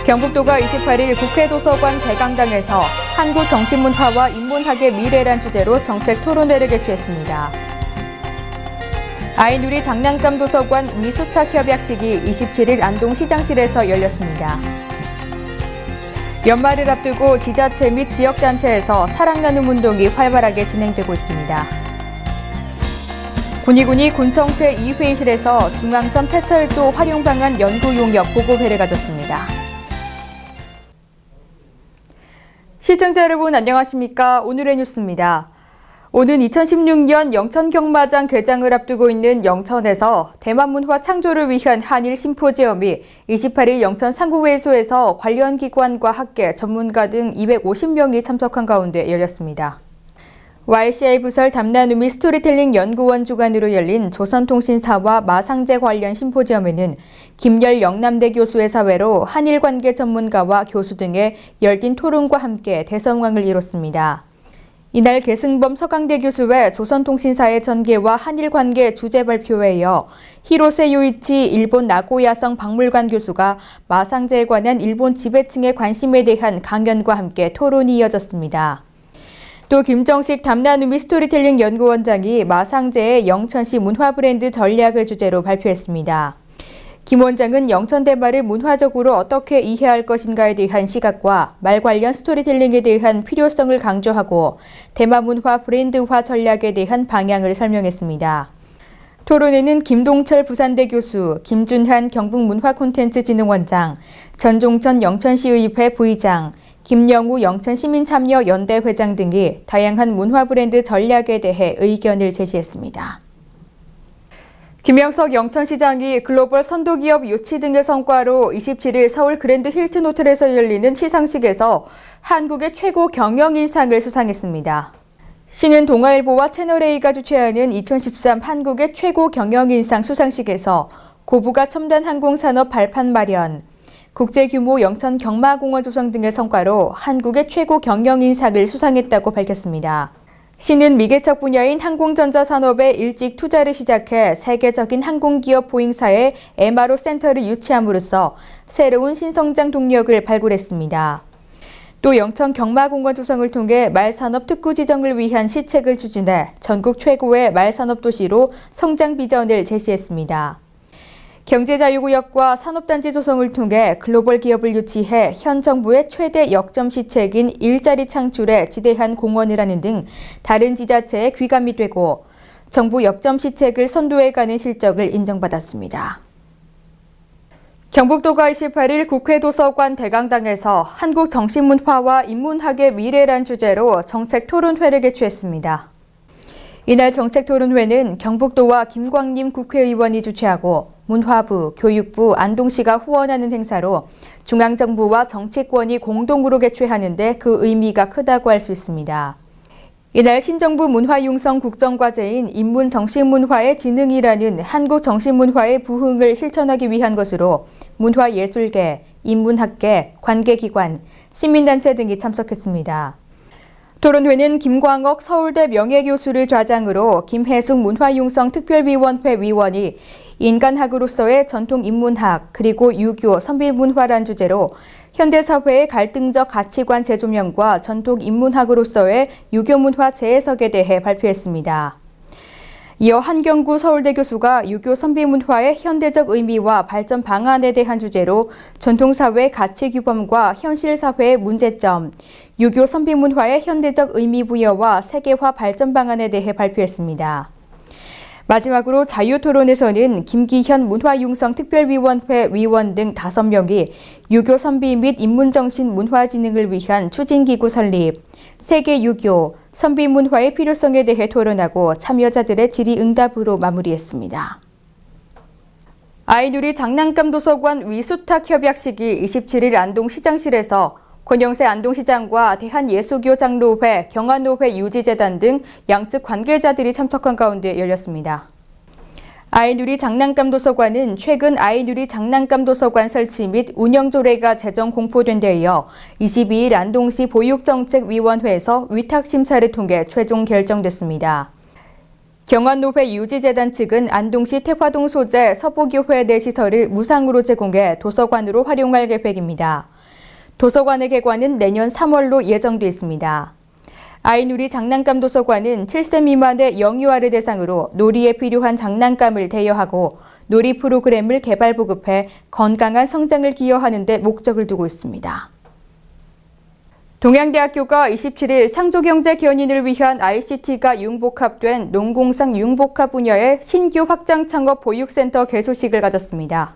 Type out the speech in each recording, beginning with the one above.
경북도가 28일 국회 도서관 대강당에서 한국 정신문화와 인문학의 미래란 주제로 정책 토론회를 개최했습니다. 아이누리 장난감 도서관 미수탁 협약식이 27일 안동시장실에서 열렸습니다. 연말을 앞두고 지자체 및 지역단체에서 사랑 나눔 운동이 활발하게 진행되고 있습니다. 군의군이 군청체 2회의실에서 중앙선 폐철도 활용 방안 연구 용역 보고회를 가졌습니다. 시청자 여러분 안녕하십니까? 오늘의 뉴스입니다. 오는 2016년 영천 경마장 개장을 앞두고 있는 영천에서 대만 문화 창조를 위한 한일 심포지엄이 28일 영천 상구회의소에서 관련 기관과 학계, 전문가 등 250명이 참석한 가운데 열렸습니다. YCI 부설 담나누미 스토리텔링 연구원 주관으로 열린 조선통신사와 마상제 관련 심포지엄에는 김열 영남대 교수의 사회로 한일 관계 전문가와 교수 등의 열띤 토론과 함께 대성황을 이뤘습니다. 이날 계승범 서강대 교수의 조선통신사의 전개와 한일 관계 주제 발표에 이어 히로세 요이치 일본 나고야성 박물관 교수가 마상제에 관한 일본 지배층의 관심에 대한 강연과 함께 토론이 이어졌습니다. 또 김정식 담나누미 스토리텔링 연구원장이 마상제의 영천시 문화 브랜드 전략을 주제로 발표했습니다. 김 원장은 영천 대마를 문화적으로 어떻게 이해할 것인가에 대한 시각과 말 관련 스토리텔링에 대한 필요성을 강조하고 대마 문화 브랜드화 전략에 대한 방향을 설명했습니다. 토론회는 김동철 부산대 교수, 김준한 경북문화콘텐츠진흥원장, 전종천 영천시의회 부의장, 김영우 영천시민참여연대 회장 등이 다양한 문화 브랜드 전략에 대해 의견을 제시했습니다. 김영석 영천시장이 글로벌 선도기업 유치 등의 성과로 27일 서울 그랜드 힐튼 호텔에서 열리는 시상식에서 한국의 최고 경영인상을 수상했습니다. 시는 동아일보와 채널A가 주최하는 2013 한국의 최고 경영인상 수상식에서 고부가 첨단 항공산업 발판 마련, 국제규모 영천 경마공원 조성 등의 성과로 한국의 최고 경영인상을 수상했다고 밝혔습니다. 시는 미개척 분야인 항공전자 산업에 일찍 투자를 시작해 세계적인 항공기업 보잉사에 MRO 센터를 유치함으로써 새로운 신성장 동력을 발굴했습니다. 또 영천 경마공원 조성을 통해 말산업 특구 지정을 위한 시책을 추진해 전국 최고의 말산업 도시로 성장 비전을 제시했습니다. 경제자유구역과 산업단지 조성을 통해 글로벌 기업을 유치해 현 정부의 최대 역점 시책인 일자리 창출에 지대한 공헌을 하는 등 다른 지자체에 귀감이 되고 정부 역점 시책을 선도해가는 실적을 인정받았습니다. 경북도가 28일 국회 도서관 대강당에서 한국 정신문화와 인문학의 미래란 주제로 정책 토론회를 개최했습니다. 이날 정책 토론회는 경북도와 김광림 국회의원이 주최하고 문화부, 교육부, 안동시가 후원하는 행사로 중앙정부와 정치권이 공동으로 개최하는데 그 의미가 크다고 할 수 있습니다. 이날 신정부 문화융성 국정과제인 인문정신문화의 진흥이라는 한국 정신문화의 부흥을 실천하기 위한 것으로 문화예술계, 인문학계, 관계기관, 시민단체 등이 참석했습니다. 토론회는 김광옥 서울대 명예교수를 좌장으로 김혜숙 문화융성특별위원회 위원이 인간학으로서의 전통인문학 그리고 유교, 선비문화란 주제로 현대사회의 갈등적 가치관 재조명과 전통인문학으로서의 유교문화 재해석에 대해 발표했습니다. 이어 한경구 서울대 교수가 유교 선비문화의 현대적 의미와 발전 방안에 대한 주제로 전통사회의 가치규범과 현실사회의 문제점, 유교 선비문화의 현대적 의미 부여와 세계화 발전 방안에 대해 발표했습니다. 마지막으로 자유토론에서는 김기현 문화융성특별위원회 위원 등 5명이 유교 선비 및 인문정신 문화진흥을 위한 추진기구 설립, 세계 유교, 선비문화의 필요성에 대해 토론하고 참여자들의 질의응답으로 마무리했습니다. 아이누리 장난감 도서관 위수탁 협약식이 27일 안동시장실에서 권영세 안동시장과 대한예수교 장로회, 경안노회 유지재단 등 양측 관계자들이 참석한 가운데 열렸습니다. 아이누리 장난감 도서관은 최근 아이누리 장난감 도서관 설치 및 운영 조례가 제정 공포된 데 이어 22일 안동시 보육정책위원회에서 위탁 심사를 통해 최종 결정됐습니다. 경안노회 유지재단 측은 안동시 태화동 소재 서보교회 내 시설을 무상으로 제공해 도서관으로 활용할 계획입니다. 도서관의 개관은 내년 3월로 예정돼 있습니다. 아이누리 장난감 도서관은 7세 미만의 영유아를 대상으로 놀이에 필요한 장난감을 대여하고 놀이 프로그램을 개발 보급해 건강한 성장을 기여하는 데 목적을 두고 있습니다. 동양대학교가 27일 창조경제 견인을 위한 ICT가 융복합된 농공상 융복합 분야의 신규 확장 창업 보육센터 개소식을 가졌습니다.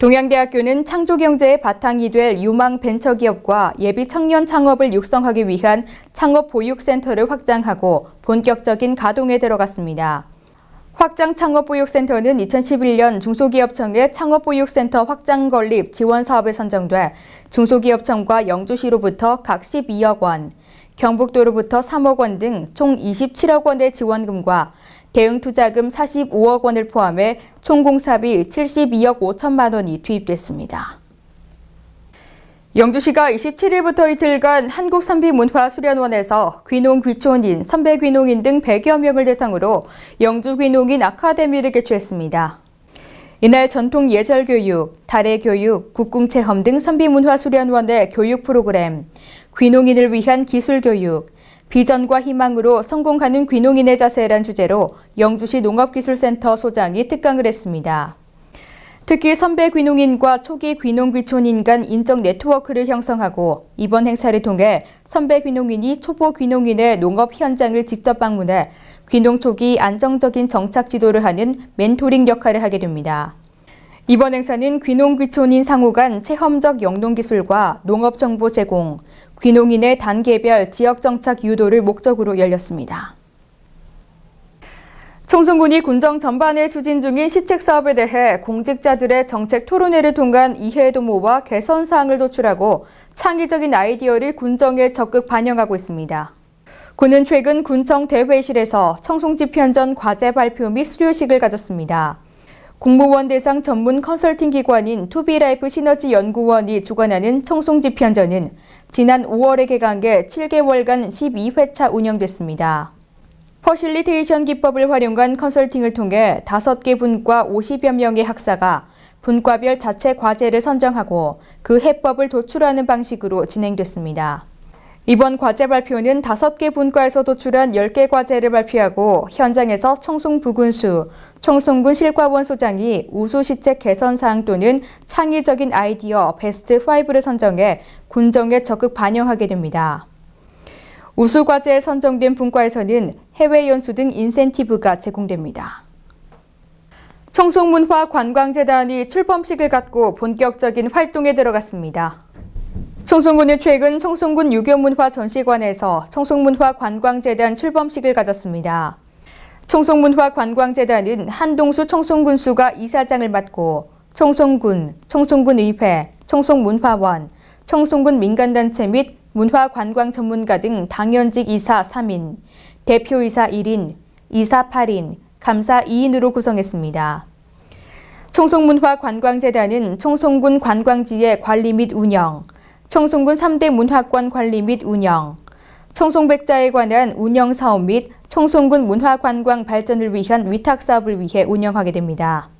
동양대학교는 창조경제의 바탕이 될 유망 벤처기업과 예비 청년 창업을 육성하기 위한 창업보육센터를 확장하고 본격적인 가동에 들어갔습니다. 확장 창업보육센터는 2011년 중소기업청의 창업보육센터 확장 건립 지원 사업에 선정돼 중소기업청과 영주시로부터 각 12억 원, 경북도로부터 3억 원 등 총 27억 원의 지원금과 대응투자금 45억 원을 포함해 총 공사비 72억 5천만 원이 투입됐습니다. 영주시가 27일부터 이틀간 한국선비문화수련원에서 귀농, 귀촌인, 선배 귀농인 등 100여 명을 대상으로 영주 귀농인 아카데미를 개최했습니다. 이날 전통 예절교육, 달해교육, 국궁체험 등 선비문화수련원의 교육 프로그램, 귀농인을 위한 기술교육, 비전과 희망으로 성공하는 귀농인의 자세란 주제로 영주시 농업기술센터 소장이 특강을 했습니다. 특히 선배 귀농인과 초기 귀농 귀촌인 간 인적 네트워크를 형성하고 이번 행사를 통해 선배 귀농인이 초보 귀농인의 농업 현장을 직접 방문해 귀농 초기 안정적인 정착 지도를 하는 멘토링 역할을 하게 됩니다. 이번 행사는 귀농 귀촌인 상호 간 체험적 영농 기술과 농업 정보 제공, 귀농인의 단계별 지역 정착 유도를 목적으로 열렸습니다. 청송군이 군정 전반에 추진 중인 시책 사업에 대해 공직자들의 정책 토론회를 통한 이해 도모와 개선 사항을 도출하고 창의적인 아이디어를 군정에 적극 반영하고 있습니다. 군은 최근 군청 대회실에서 청송집현전 과제 발표 및 수료식을 가졌습니다. 공무원 대상 전문 컨설팅 기관인 투비라이프 시너지 연구원이 주관하는 청송집현전은 지난 5월에 개강해 7개월간 12회차 운영됐습니다. 퍼실리테이션 기법을 활용한 컨설팅을 통해 5개 분과 50여 명의 학사가 분과별 자체 과제를 선정하고 그 해법을 도출하는 방식으로 진행됐습니다. 이번 과제 발표는 5개 분과에서 도출한 10개 과제를 발표하고 현장에서 청송부군수, 청송군 실과원 소장이 우수 시책 개선 사항 또는 창의적인 아이디어 베스트 5를 선정해 군정에 적극 반영하게 됩니다. 우수 과제에 선정된 분과에서는 해외 연수 등 인센티브가 제공됩니다. 청송문화관광재단이 출범식을 갖고 본격적인 활동에 들어갔습니다. 청송군은 최근 청송군 유교문화 전시관에서 청송문화관광재단 출범식을 가졌습니다. 청송문화관광재단은 한동수 청송군수가 이사장을 맡고 청송군, 청송군의회, 청송문화원, 청송군 민간단체 및 문화관광 전문가 등 당연직 이사 3인, 대표이사 1인, 이사 8인, 감사 2인으로 구성했습니다. 청송문화관광재단은 청송군 관광지의 관리 및 운영, 청송군 3대 문화권 관리 및 운영, 청송백자에 관한 운영 사업 및 청송군 문화관광 발전을 위한 위탁사업을 위해 운영하게 됩니다.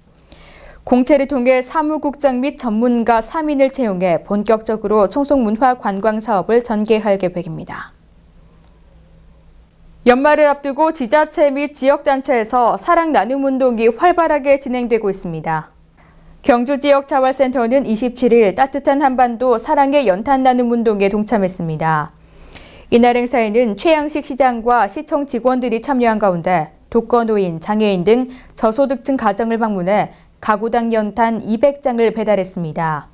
공채를 통해 사무국장 및 전문가 3인을 채용해 본격적으로 청송문화관광사업을 전개할 계획입니다. 연말을 앞두고 지자체 및 지역단체에서 사랑 나눔 운동이 활발하게 진행되고 있습니다. 경주지역자활센터는 27일 따뜻한 한반도 사랑의 연탄 나눔 운동에 동참했습니다. 이날 행사에는 최양식 시장과 시청 직원들이 참여한 가운데 독거노인, 장애인 등 저소득층 가정을 방문해 가구당 연탄 200장을 배달했습니다.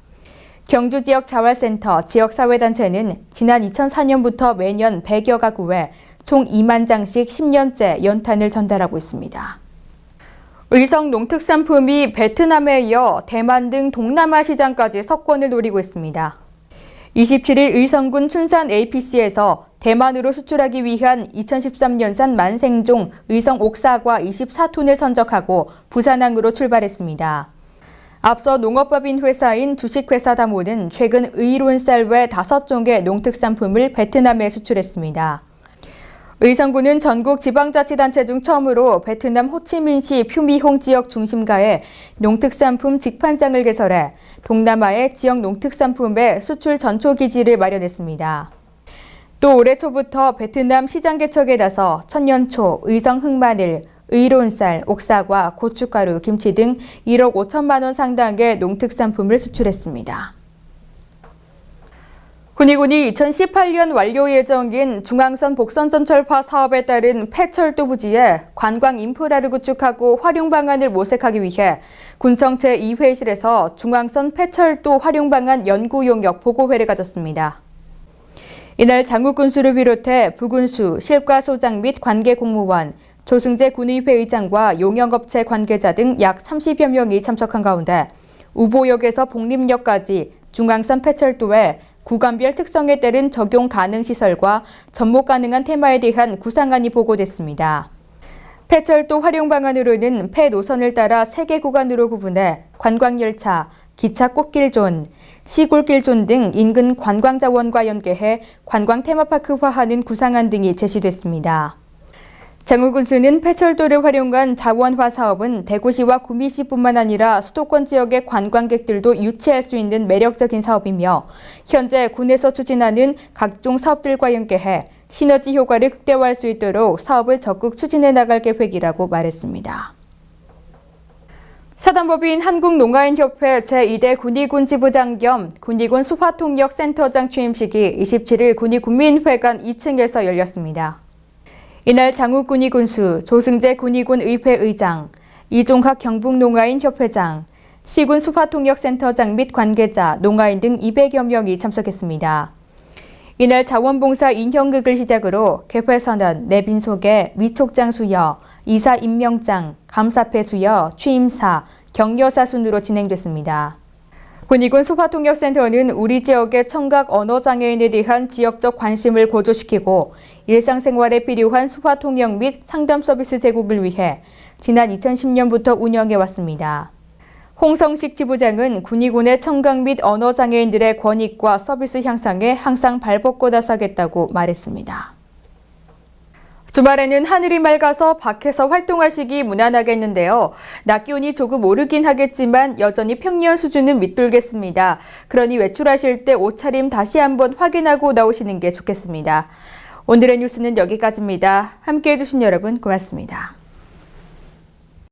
경주지역자활센터 지역사회단체는 지난 2004년부터 매년 100여 가구에 총 2만 장씩 10년째 연탄을 전달하고 있습니다. 의성 농특산품이 베트남에 이어 대만 등 동남아 시장까지 석권을 노리고 있습니다. 27일 의성군 춘산 APC에서 대만으로 수출하기 위한 2013년산 만생종 의성 옥사과 24톤을 선적하고 부산항으로 출발했습니다. 앞서 농업법인 회사인 주식회사 다모는 최근 의론쌀 외 5종의 농특산품을 베트남에 수출했습니다. 의성군은 전국 지방자치단체 중 처음으로 베트남 호치민시 퓨미홍 지역 중심가에 농특산품 직판장을 개설해 동남아의 지역 농특산품의 수출 전초기지를 마련했습니다. 또 올해 초부터 베트남 시장 개척에 나서 천년초, 의성 흑마늘, 의론쌀, 옥사과, 고춧가루, 김치 등 1억 5천만 원 상당의 농특산품을 수출했습니다. 군위군이 2018년 완료 예정인 중앙선 복선전철화 사업에 따른 폐철도 부지에 관광 인프라를 구축하고 활용 방안을 모색하기 위해 군청 제2회실에서 중앙선 폐철도 활용 방안 연구 용역 보고회를 가졌습니다. 이날 장욱군수를 비롯해 부군수, 실과소장 및 관계 공무원, 조승재 군의회 의장과 용역업체 관계자 등 약 30여 명이 참석한 가운데 우보역에서 복림역까지 중앙선 폐철도에 구간별 특성에 따른 적용 가능 시설과 접목 가능한 테마에 대한 구상안이 보고됐습니다. 폐철도 활용 방안으로는 폐 노선을 따라 3개 구간으로 구분해 관광열차, 기차 꽃길존, 시골길존 등 인근 관광자원과 연계해 관광 테마파크화하는 구상안 등이 제시됐습니다. 장욱군수는 폐철도를 활용한 자원화 사업은 대구시와 구미시뿐만 아니라 수도권 지역의 관광객들도 유치할 수 있는 매력적인 사업이며 현재 군에서 추진하는 각종 사업들과 연계해 시너지 효과를 극대화할 수 있도록 사업을 적극 추진해 나갈 계획이라고 말했습니다. 사단법인 한국농아인협회 제2대 군위군 지부장 겸 군위군 수화통역센터장 취임식이 27일 군위군민회관 2층에서 열렸습니다. 이날 장욱 군위군수, 조승재 군위군 의회 의장, 이종학 경북농아인 협회장, 시군 수화통역센터장 및 관계자, 농아인 등 200여 명이 참석했습니다. 이날 자원봉사 인형극을 시작으로 개회선언, 내빈 소개, 위촉장 수여, 이사 임명장, 감사패 수여, 취임사, 격려사 순으로 진행됐습니다. 군위군 수화통역센터는 우리 지역의 청각 언어장애인에 대한 지역적 관심을 고조시키고 일상생활에 필요한 수화통역 및 상담 서비스 제공을 위해 지난 2010년부터 운영해왔습니다. 홍성식 지부장은 군위군의 청각 및 언어장애인들의 권익과 서비스 향상에 항상 발벗고 나서겠다고 말했습니다. 주말에는 하늘이 맑아서 밖에서 활동하시기 무난하겠는데요. 낮 기온이 조금 오르긴 하겠지만 여전히 평년 수준은 밑돌겠습니다. 그러니 외출하실 때 옷차림 다시 한번 확인하고 나오시는 게 좋겠습니다. 오늘의 뉴스는 여기까지입니다. 함께해 주신 여러분 고맙습니다.